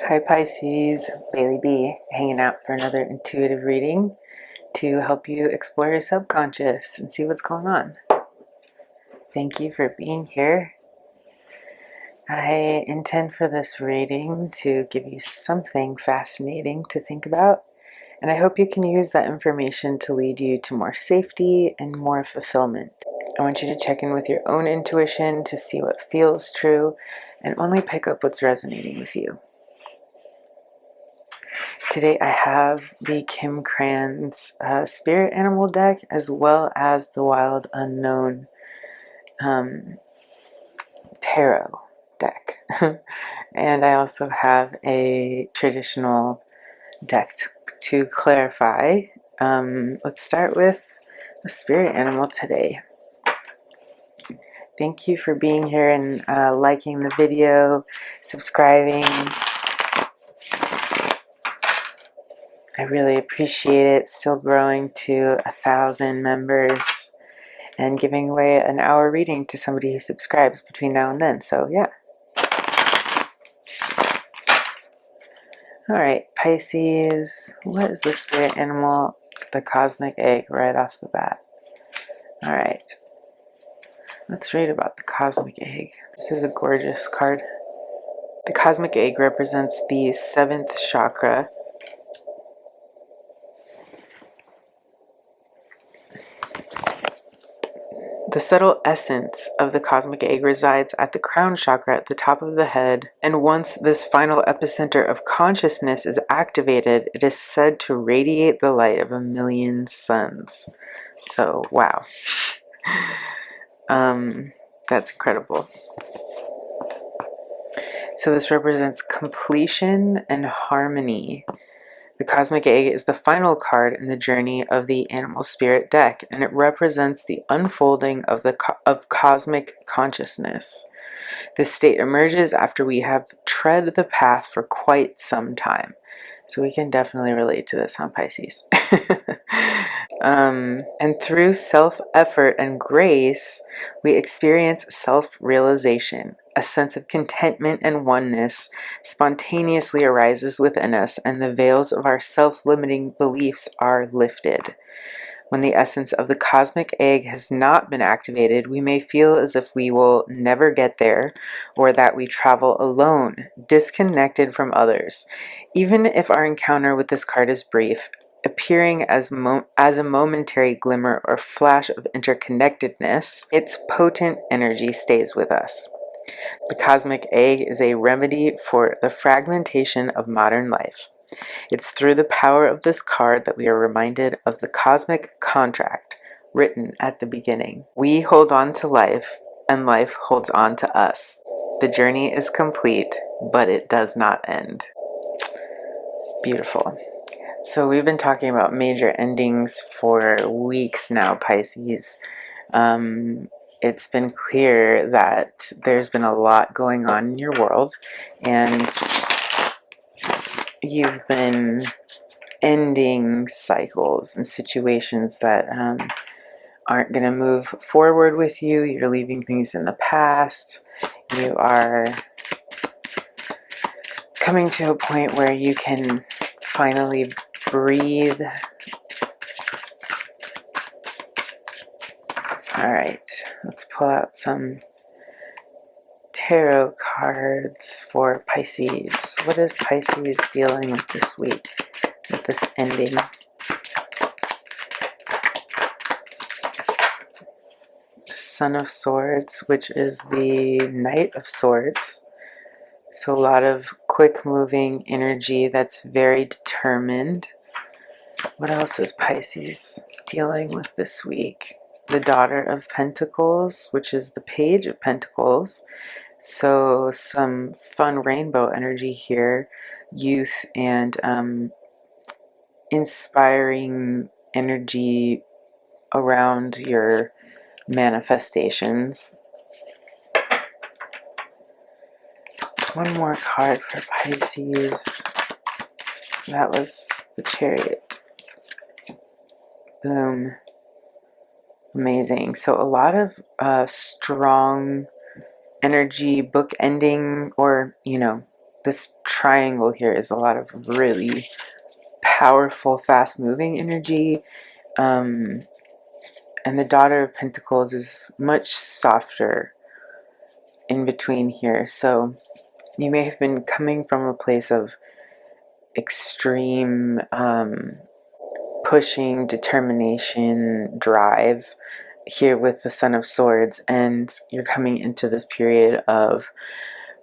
Hi Pisces, Bailey B, hanging out for another intuitive reading to help you explore your subconscious and see what's going on. Thank you for being here. I intend for this reading to give you something fascinating to think about, and I hope you can use that information to lead you to more safety and more fulfillment. I want you to check in with your own intuition to see what feels true and only pick up what's resonating with you. Today I have the Krans Spirit Animal deck as well as the Wild Unknown Tarot deck. And I also have a traditional deck to clarify. Let's start with the Spirit Animal today. Thank you for being here and liking the video, subscribing. I really appreciate it. Still growing to 1,000 members and giving away an hour reading to somebody who subscribes between now and then. So yeah. All right, Pisces. What is the spirit animal? The cosmic egg right off the bat. All right. Let's read about the cosmic egg. This is a gorgeous card. The cosmic egg represents the 7th chakra. The subtle essence of the cosmic egg resides at the crown chakra at the top of the head, and once this final epicenter of consciousness is activated, it is said to radiate the light of 1,000,000 suns. So, wow. That's incredible. So this represents completion and harmony. The cosmic egg is the final card in the journey of the animal spirit deck, and it represents the unfolding of cosmic consciousness. This state emerges after we have tread the path for quite some time. So we can definitely relate to this on Pisces. And through self-effort and grace, we experience self-realization. A sense of contentment and oneness spontaneously arises within us, and the veils of our self-limiting beliefs are lifted. When the essence of the cosmic egg has not been activated, we may feel as if we will never get there, or that we travel alone, disconnected from others. Even if our encounter with this card is brief, appearing as a momentary glimmer or flash of interconnectedness, its potent energy stays with us. The cosmic egg is a remedy for the fragmentation of modern life. It's through the power of this card that we are reminded of the cosmic contract written at the beginning. We hold on to life, and life holds on to us. The journey is complete, but it does not end. Beautiful. So we've been talking about major endings for weeks now, Pisces. It's been clear that there's been a lot going on in your world, and you've been ending cycles and situations that aren't going to move forward with you. You're leaving things in the past. You are coming to a point where you can finally breathe. All right, let's pull out some tarot cards for Pisces. What is Pisces dealing with this week, with this ending? Son of Swords, which is the Knight of Swords. So a lot of quick moving energy that's very determined. What else is Pisces dealing with this week? The Daughter of Pentacles, which is the Page of Pentacles. So some fun rainbow energy here. Youth and inspiring energy around your manifestations. One more card for Pisces. That was the Chariot. Boom. Amazing. So a lot of strong energy, book ending, or, you know, this triangle here is a lot of really powerful, fast-moving energy. And the Daughter of Pentacles is much softer in between here. So you may have been coming from a place of extreme pushing, determination, drive here with the Son of Swords, and you're coming into this period of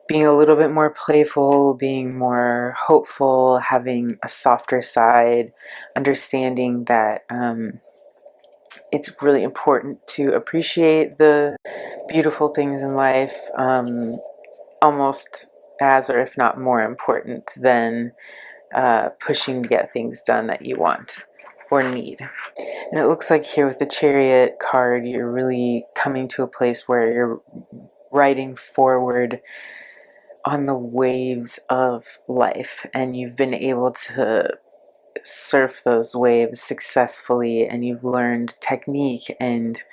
being a little bit more playful, being more hopeful, having a softer side, understanding that it's really important to appreciate the beautiful things in life, almost as, or if not more important than pushing to get things done that you want or need. And it looks like here with the Chariot card, you're really coming to a place where you're riding forward on the waves of life, and you've been able to surf those waves successfully, and you've learned technique and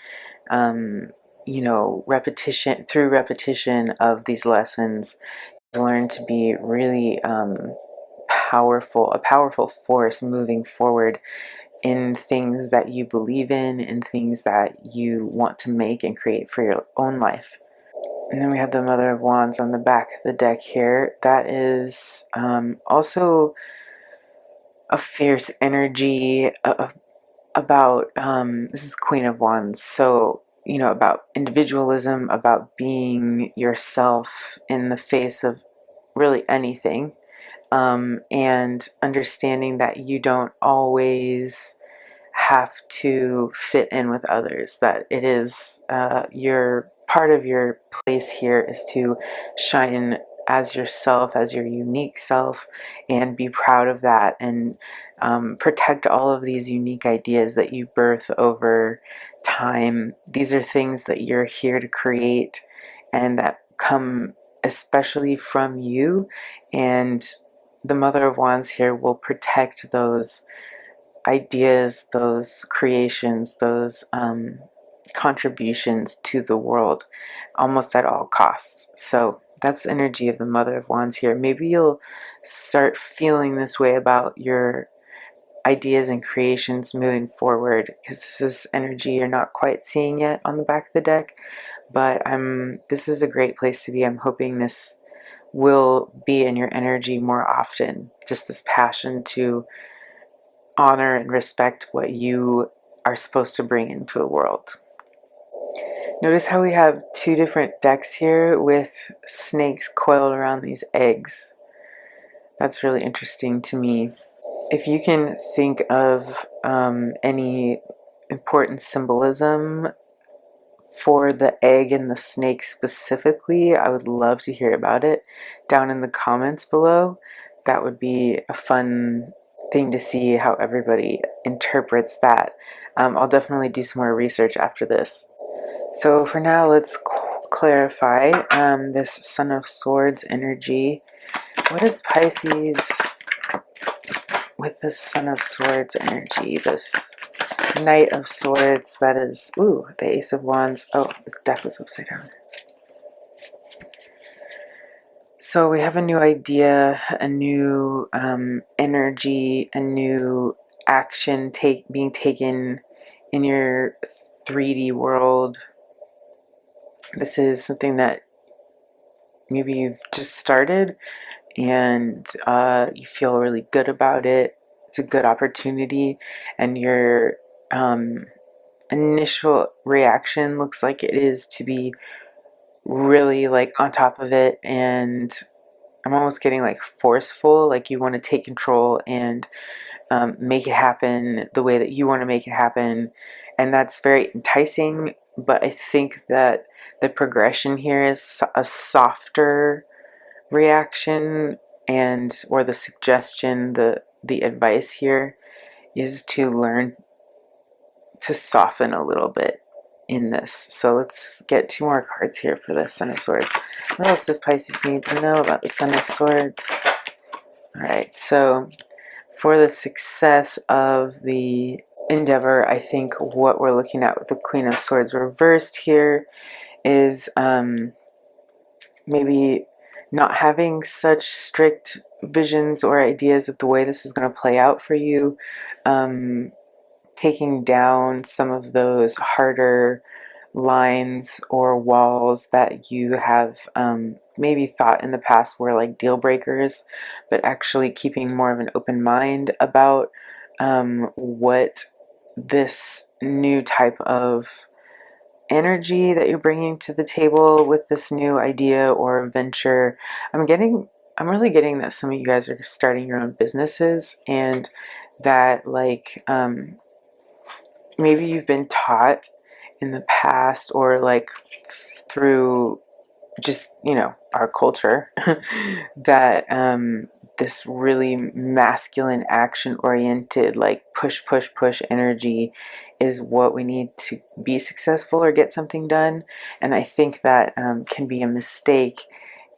you know, repetition. Through repetition of these lessons, you've learned to be really powerful, a powerful force moving forward in things that you believe in things that you want to make and create for your own life. And then we have the Mother of Wands on the back of the deck here. That is also a fierce energy about, this is Queen of Wands, so, you know, about individualism, about being yourself in the face of really anything, and understanding that you don't always have to fit in with others, that it is your part of your place here is to shine as yourself, as your unique self, and be proud of that, and protect all of these unique ideas that you birth over time. These are things that you're here to create and that come especially from you, and the Mother of Wands here will protect those ideas, those creations, those contributions to the world almost at all costs. So that's the energy of the Mother of Wands here. Maybe you'll start feeling this way about your ideas and creations moving forward, because this is energy you're not quite seeing yet on the back of the deck, but this is a great place to be. I'm hoping this will be in your energy more often, just this passion to honor and respect what you are supposed to bring into the world. Notice how we have two different decks here with snakes coiled around these eggs. That's really interesting to me. If you can think of any important symbolism for the egg and the snake specifically, I would love to hear about it down in the comments below. That would be a fun thing to see how everybody interprets that. I'll definitely do some more research after this. So for now, let's clarify this Son of Swords energy. What is Pisces with this Son of Swords energy? This Knight of Swords, that is, ooh, the Ace of Wands. Oh, the deck was upside down. So we have a new idea, a new energy, a new action being taken in your 3D world. This is something that maybe you've just started and you feel really good about it. It's a good opportunity, and your initial reaction looks like it is to be really like on top of it, and I'm almost getting like forceful, like you want to take control and make it happen the way that you want to make it happen, and that's very enticing. But I think that the progression here is a softer reaction, and or the suggestion, the advice here is to learn to soften a little bit in this. So let's get two more cards here for the Son of Swords. What else does Pisces need to know about the Son of Swords? Alright, so for the success of the endeavor, I think what we're looking at with the Queen of Swords reversed here is maybe not having such strict visions or ideas of the way this is going to play out for you, taking down some of those harder lines or walls that you have maybe thought in the past were like deal breakers, but actually keeping more of an open mind about what this new type of energy that you're bringing to the table with this new idea or venture. I'm really getting that some of you guys are starting your own businesses, and that like maybe you've been taught in the past or like through just, you know, our culture that this really masculine, action oriented, like push, push, push energy is what we need to be successful or get something done. And I think that can be a mistake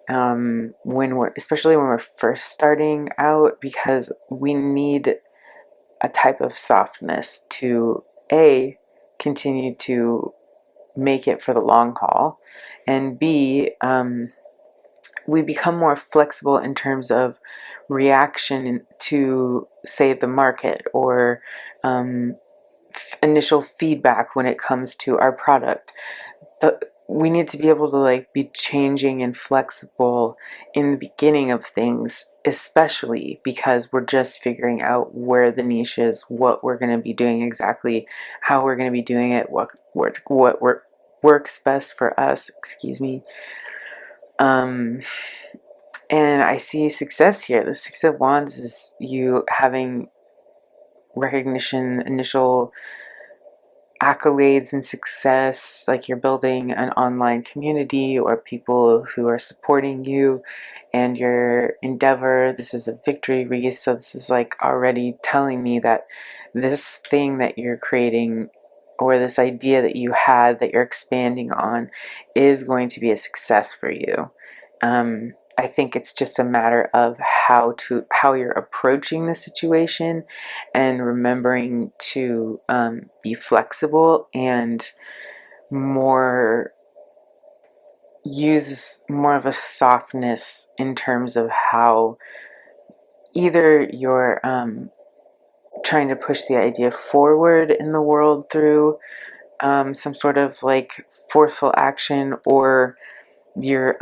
when we're, especially when we're first starting out, because we need a type of softness to A, continue to make it for the long haul, and B, we become more flexible in terms of reaction to, say, the market or initial feedback when it comes to our product. We need to be able to like be changing and flexible in the beginning of things, especially because we're just figuring out where the niche is, what we're going to be doing exactly, how we're going to be doing it, what works best for us, excuse me. And I see success here. The Six of Wands is you having recognition, initial accolades and success, like you're building an online community or people who are supporting you and your endeavor. This is a victory wreath, so this is like already telling me that this thing that you're creating or this idea that you had that you're expanding on is going to be a success for you. I think it's just a matter of how you're approaching the situation and remembering to be flexible and more use more of a softness in terms of how either you're trying to push the idea forward in the world through some sort of like forceful action, or you're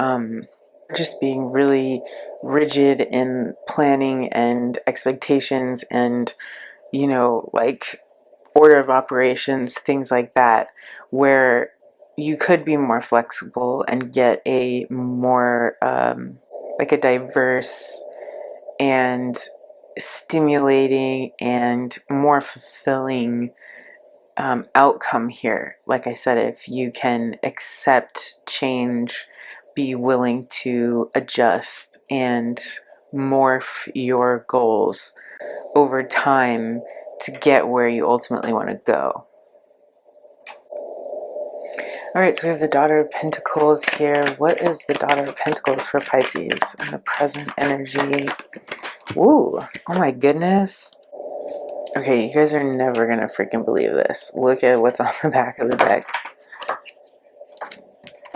just being really rigid in planning and expectations and, you know, like order of operations, things like that, where you could be more flexible and get a more like a diverse and stimulating and more fulfilling outcome here. Like I said, if you can accept change, be willing to adjust and morph your goals over time to get where you ultimately want to go. All right, so we have the Daughter of Pentacles here. What is the Daughter of Pentacles for Pisces in the present energy? Ooh, oh my goodness. Okay, you guys are never gonna freaking believe this. Look at what's on the back of the deck.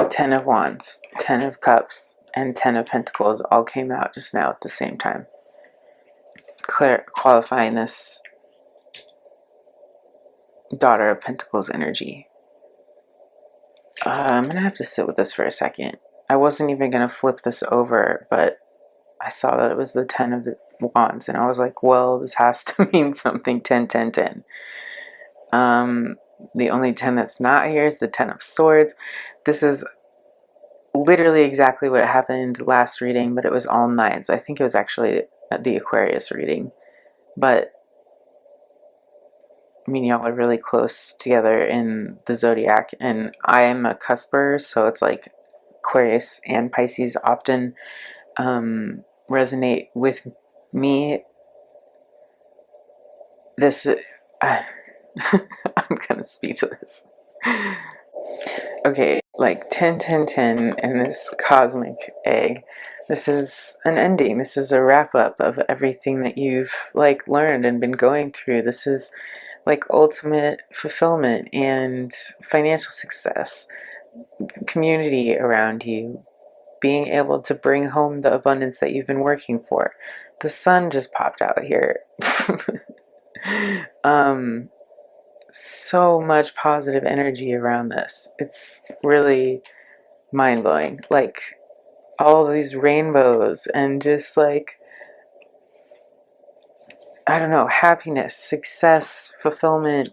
10 of Wands, 10 of Cups, and 10 of Pentacles all came out just now at the same time. Qualifying this Daughter of Pentacles energy. I'm gonna have to sit with this for a second. I wasn't even gonna flip this over, but I saw that it was the 10 of the Wands, and I was like, well, this has to mean something. 10, 10, 10. The only 10 that's not here is the 10 of Swords. This is literally exactly what happened last reading, but it was all nines. I think it was actually the Aquarius reading, but I mean, y'all are really close together in the zodiac, and I am a cusper, so it's like Aquarius and Pisces often resonate with me. This I'm kind of speechless. Okay, like 10, 10, 10, and this cosmic egg. This is an ending. This is a wrap up of everything that you've like learned and been going through. This is like ultimate fulfillment and financial success, community around you, being able to bring home the abundance that you've been working for. The sun just popped out here. So much positive energy around this. It's really mind-blowing. Like all these rainbows and just like, I don't know, happiness, success, fulfillment.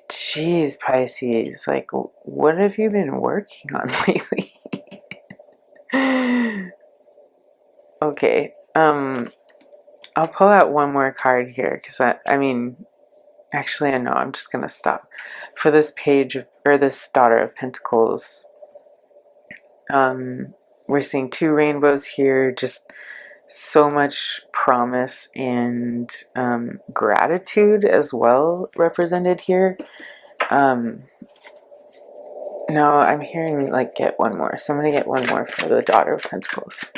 Jeez, Pisces, like what have you been working on lately? Okay, I'll pull out one more card here because I mean, actually, I know I'm just gonna stop for this page of, or this Daughter of Pentacles. We're seeing two rainbows here, just so much promise and gratitude as well represented here. No, I'm hearing like get one more. So I'm gonna get one more for the Daughter of Pentacles.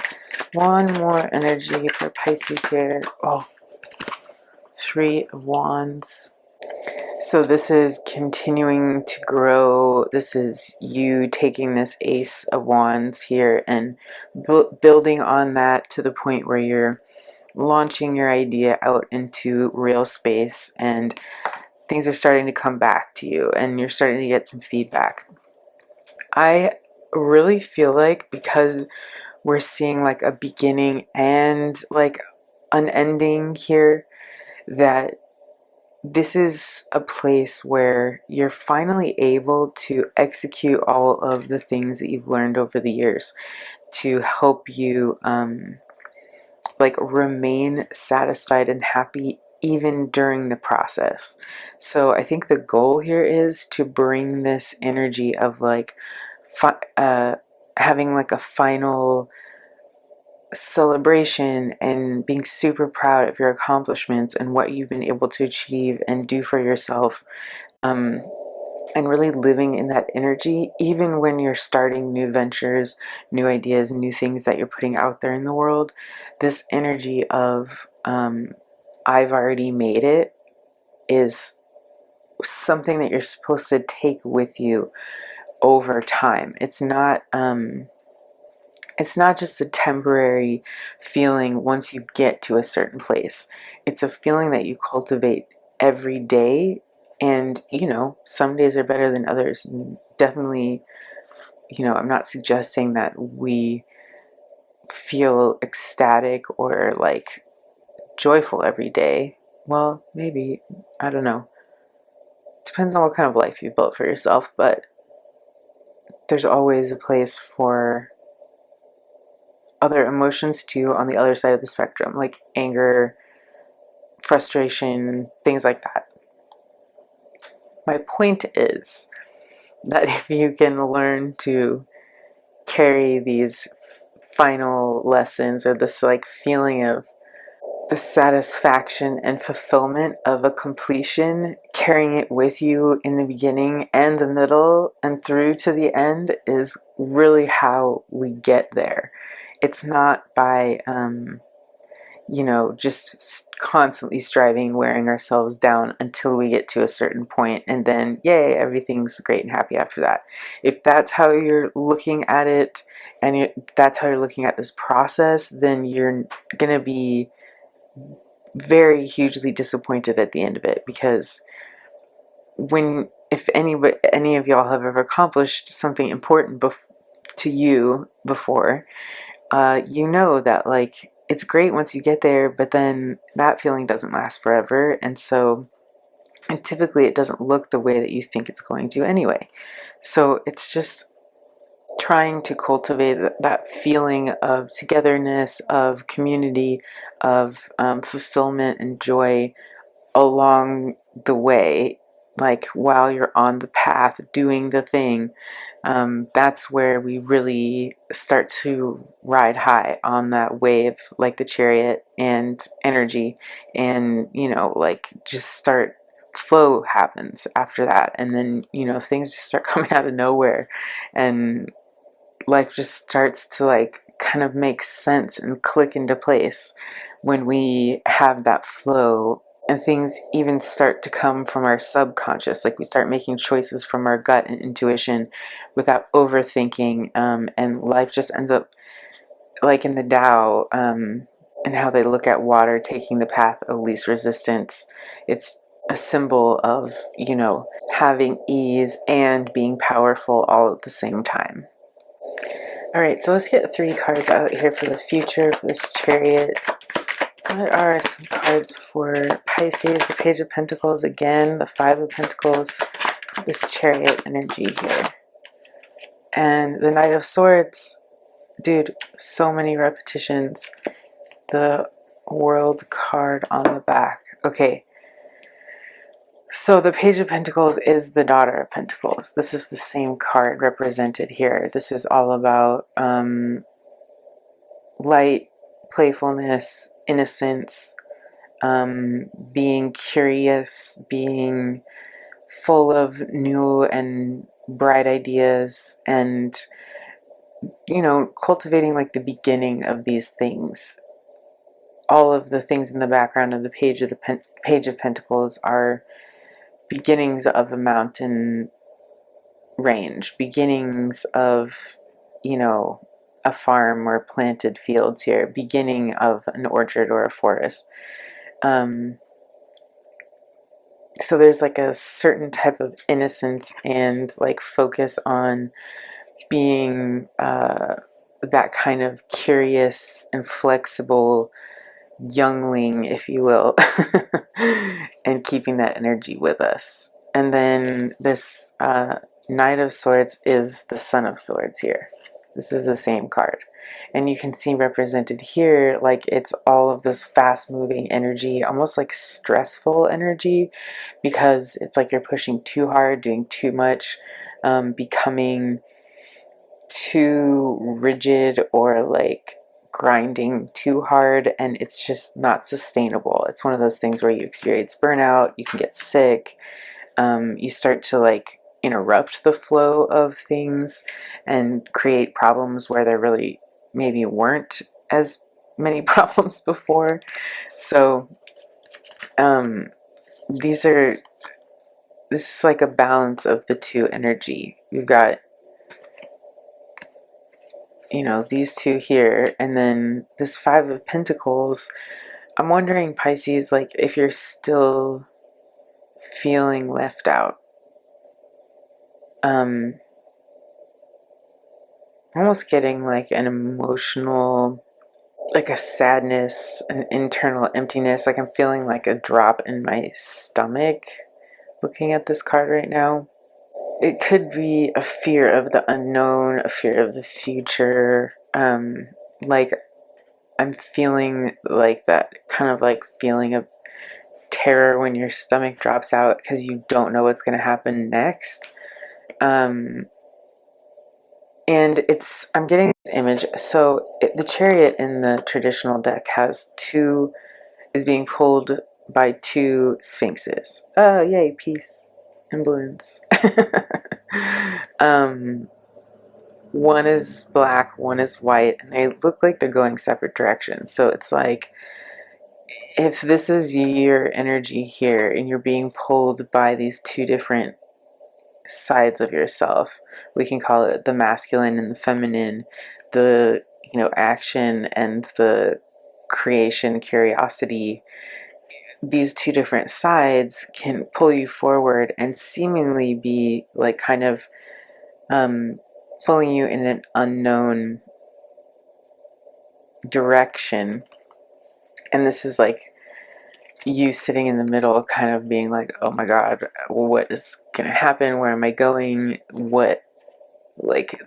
One more energy for Pisces here. Oh, Three of Wands. So this is continuing to grow. This is you taking this Ace of Wands here and building on that to the point where you're launching your idea out into real space and things are starting to come back to you and you're starting to get some feedback. I really feel like because we're seeing like a beginning and like an ending here, that this is a place where you're finally able to execute all of the things that you've learned over the years to help you like remain satisfied and happy even during the process. So I think the goal here is to bring this energy of like having like a final celebration and being super proud of your accomplishments and what you've been able to achieve and do for yourself, and really living in that energy even when you're starting new ventures, new ideas, new things that you're putting out there in the world. This energy of I've already made it is something that you're supposed to take with you over time. It's not just a temporary feeling once you get to a certain place. It's a feeling that you cultivate every day. And, you know, some days are better than others. Definitely, you know, I'm not suggesting that we feel ecstatic or like joyful every day. Well, maybe, I don't know. Depends on what kind of life you've built for yourself, but there's always a place for other emotions too on the other side of the spectrum, like anger, frustration, things like that. My point is that if you can learn to carry these final lessons or this like feeling of the satisfaction and fulfillment of a completion, carrying it with you in the beginning and the middle and through to the end is really how we get there. It's not by you know, just constantly striving, wearing ourselves down until we get to a certain point, and then yay, everything's great and happy after that. If that's how you're looking at it, and that's how you're looking at this process, then you're gonna be very hugely disappointed at the end of it, because if any of y'all have ever accomplished something important to you before, you know that like it's great once you get there, but then that feeling doesn't last forever, and typically it doesn't look the way that you think it's going to anyway. So it's just trying to cultivate that feeling of togetherness, of community, of fulfillment and joy along the way, like while you're on the path doing the thing. That's where we really start to ride high on that wave, like the chariot and energy, and you know, like just start flow happens after that, and then you know things just start coming out of nowhere and life just starts to like kind of make sense and click into place when we have that flow and things even start to come from our subconscious. Like we start making choices from our gut and intuition without overthinking, and life just ends up like in the Tao, and how they look at water taking the path of least resistance. It's a symbol of, you know, having ease and being powerful all at the same time. All right, so let's get 3 cards out here for the future for this Chariot. What are some cards for Pisces? The Page of Pentacles again, the Five of Pentacles, this Chariot energy here. And the Knight of Swords. Dude, so many repetitions. The World card on the back. Okay. So the Page of Pentacles is the Daughter of Pentacles. This is the same card represented here. This is all about light, playfulness, innocence, being curious, being full of new and bright ideas, and, you know, cultivating like the beginning of these things. All of the things in the background of the Page of Pentacles are beginnings of a mountain range, beginnings of, you know, a farm or planted fields here, beginning of an orchard or a forest. So there's like a certain type of innocence and like focus on being that kind of curious and flexible youngling, if you will, and keeping that energy with us. And then this Knight of Swords is the Son of Swords here. This is the same card. And you can see represented here, like it's all of this fast moving energy, almost like stressful energy, because it's like you're pushing too hard, doing too much, becoming too rigid, or like grinding too hard, and it's just not sustainable. It's one of those things where you experience burnout, you can get sick, you start to like interrupt the flow of things and create problems where there really maybe weren't as many problems before. So this is like a balance of the two energy. You've got, you know, these two here, and then this Five of Pentacles. I'm wondering, Pisces, like if you're still feeling left out. Almost getting like an emotional, like a sadness, an internal emptiness. Like I'm feeling like a drop in my stomach looking at this card right now. It could be a fear of the unknown, a fear of the future. Like I'm feeling like that kind of like feeling of terror when your stomach drops out because you don't know what's going to happen next. And I'm getting this image. So the Chariot in the traditional deck is being pulled by 2 sphinxes. Oh, yay, peace and balloons. One is black, one is white, and they look like they're going separate directions. So it's like, if this is your energy here and you're being pulled by these 2 different sides of yourself, we can call it the masculine and the feminine, the, you know, action and the creation, curiosity. These 2 different sides can pull you forward and seemingly be like kind of pulling you in an unknown direction. And this is like you sitting in the middle, kind of being like, oh my god, what is gonna happen? Where am I going? What, like,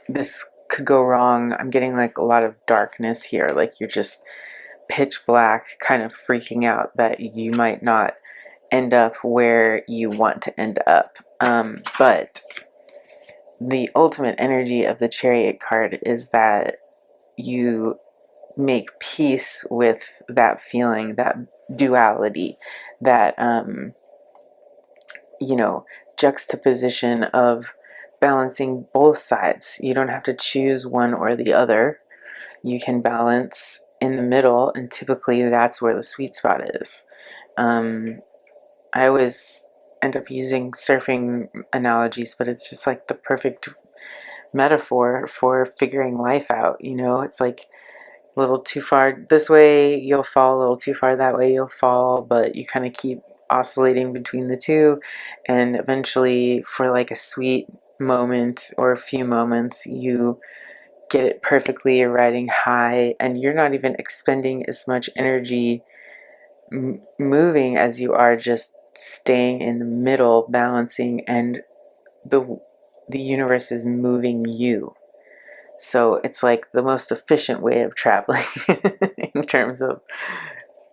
this could go wrong. I'm getting like a lot of darkness here. Like you're just pitch black, kind of freaking out that you might not end up where you want to end up. But the ultimate energy of the Chariot card is that you make peace with that feeling, that duality, that you know, juxtaposition of balancing both sides. You don't have to choose one or the other. You can balance in the middle, and typically that's where the sweet spot is. I always end up using surfing analogies, but it's just like the perfect metaphor for figuring life out. You know, it's like a little too far this way, you'll fall, a little too far that way, you'll fall, but you kind of keep oscillating between the two, and eventually, for like a sweet moment or a few moments, you get it perfectly, you're riding high, and you're not even expending as much energy moving as you are just staying in the middle, balancing, and the universe is moving you. So it's like the most efficient way of traveling in terms of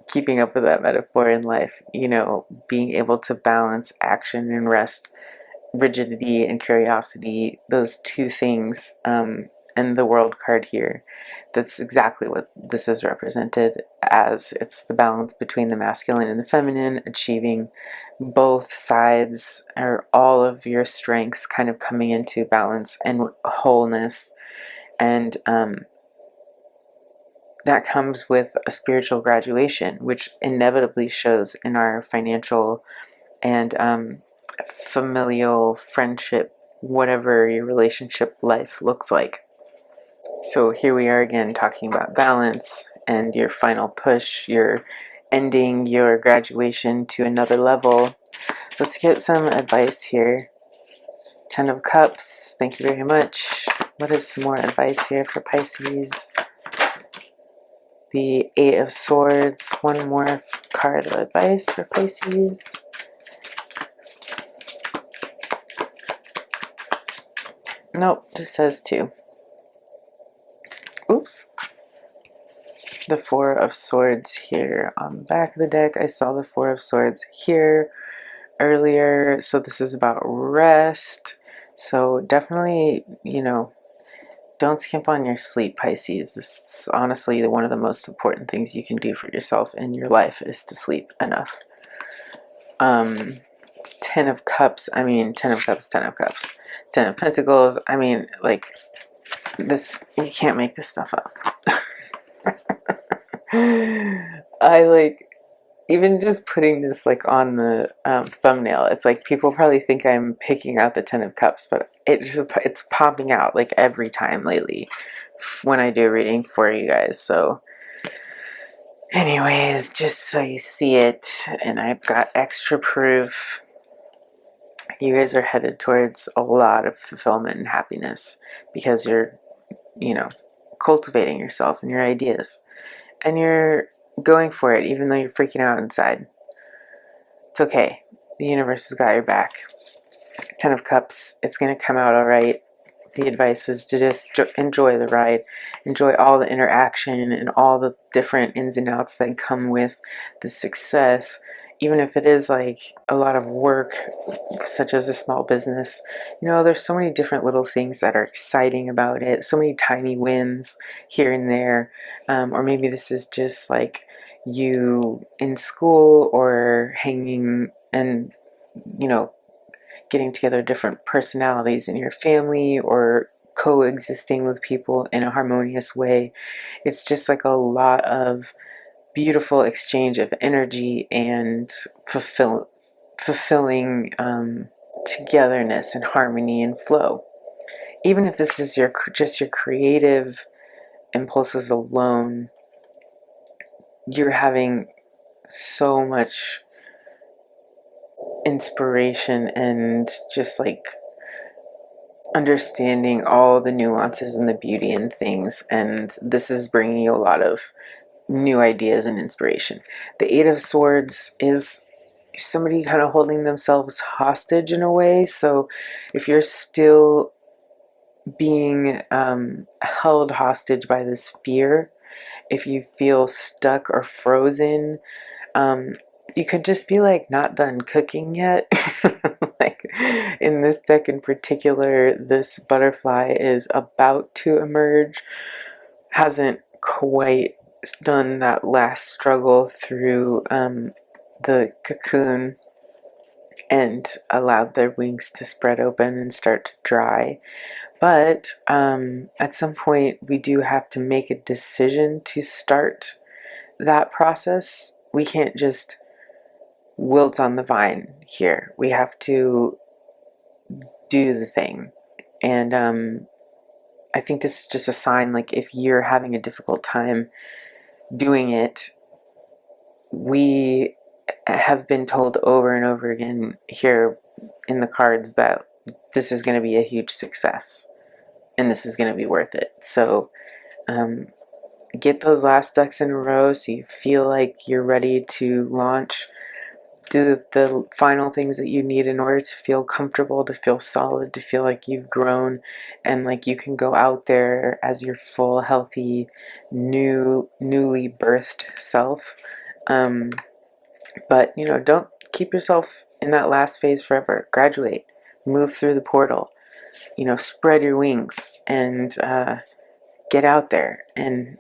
keeping up with that metaphor in life, you know, being able to balance action and rest, rigidity and curiosity, those two things, and the world card here, that's exactly what this is represented as. It's the balance between the masculine and the feminine, achieving both sides or all of your strengths kind of coming into balance and wholeness. And that comes with a spiritual graduation, which inevitably shows in our financial and familial, friendship, whatever your relationship life looks like. So here we are again talking about balance and your final push, your ending your graduation to another level. Let's get some advice here. 10 of Cups, thank you very much. What is some more advice here for Pisces? The 8 of Swords, one more card of advice for Pisces. Nope, just says 2. Oops. The 4 of Swords here on the back of the deck. I saw the 4 of Swords here earlier. So this is about rest. So definitely, you know, don't skimp on your sleep, Pisces. This is honestly one of the most important things you can do for yourself in your life, is to sleep enough. 10 of Cups, I mean, 10 of Cups, 10 of Cups. 10 of Pentacles, I mean, like, this, you can't make this stuff up. I like, even just putting this like on the thumbnail, it's like people probably think I'm picking out the 10 of Cups, but it's popping out like every time lately when I do a reading for you guys. So anyways, just so you see it, and I've got extra proof, you guys are headed towards a lot of fulfillment and happiness because you're, you know, cultivating yourself and your ideas, and you're going for it even though you're freaking out inside. It's okay. The universe has got your back. 10 of Cups, it's going to come out all right. The advice is to just enjoy the ride. Enjoy all the interaction and all the different ins and outs that come with the success. Even if it is like a lot of work, such as a small business, you know, there's so many different little things that are exciting about it. So many tiny wins here and there. Or maybe this is just like you in school or hanging and, you know, getting together different personalities in your family or coexisting with people in a harmonious way. It's just like a lot of beautiful exchange of energy and fulfilling togetherness and harmony and flow. Even if this is just your creative impulses alone, you're having so much inspiration and just like understanding all the nuances and the beauty in things, and this is bringing you a lot of new ideas and inspiration. The 8 of Swords is somebody kind of holding themselves hostage in a way. So if you're still being held hostage by this fear, if you feel stuck or frozen, you could just be like not done cooking yet. Like in this deck in particular, this butterfly is about to emerge, hasn't quite done that last struggle through the cocoon and allowed their wings to spread open and start to dry. But at some point, we do have to make a decision to start that process. We can't just wilt on the vine here. We have to do the thing. And I think this is just a sign, like, if you're having a difficult time doing it, we have been told over and over again here in the cards that this is going to be a huge success and this is going to be worth it. So get those last ducks in a row so you feel like you're ready to launch. Do the final things that you need in order to feel comfortable, to feel solid, to feel like you've grown and like you can go out there as your full, healthy, newly birthed self. But, you know, don't keep yourself in that last phase forever. Graduate, move through the portal, you know, spread your wings and get out there and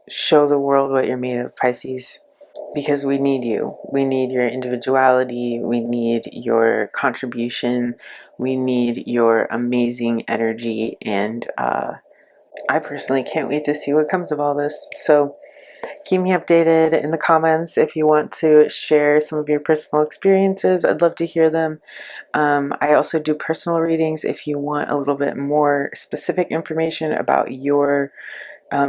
show the world what you're made of, Pisces. Because we need you. We need your individuality. We need your contribution. We need your amazing energy. And I personally can't wait to see what comes of all this. So keep me updated in the comments if you want to share some of your personal experiences. I'd love to hear them. I also do personal readings if you want a little bit more specific information about your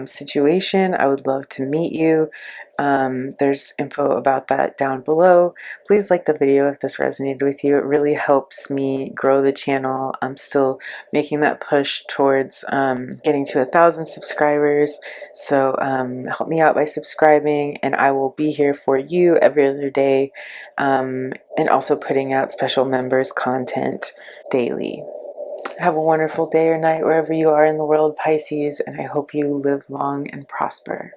situation. I would love to meet you. There's info about that down below. Please like the video if this resonated with you. It really helps me grow the channel. I'm still making that push towards getting to 1,000 subscribers. So help me out by subscribing, and I will be here for you every other day, and also putting out special members content daily. Have a wonderful day or night wherever you are in the world, Pisces, and I hope you live long and prosper.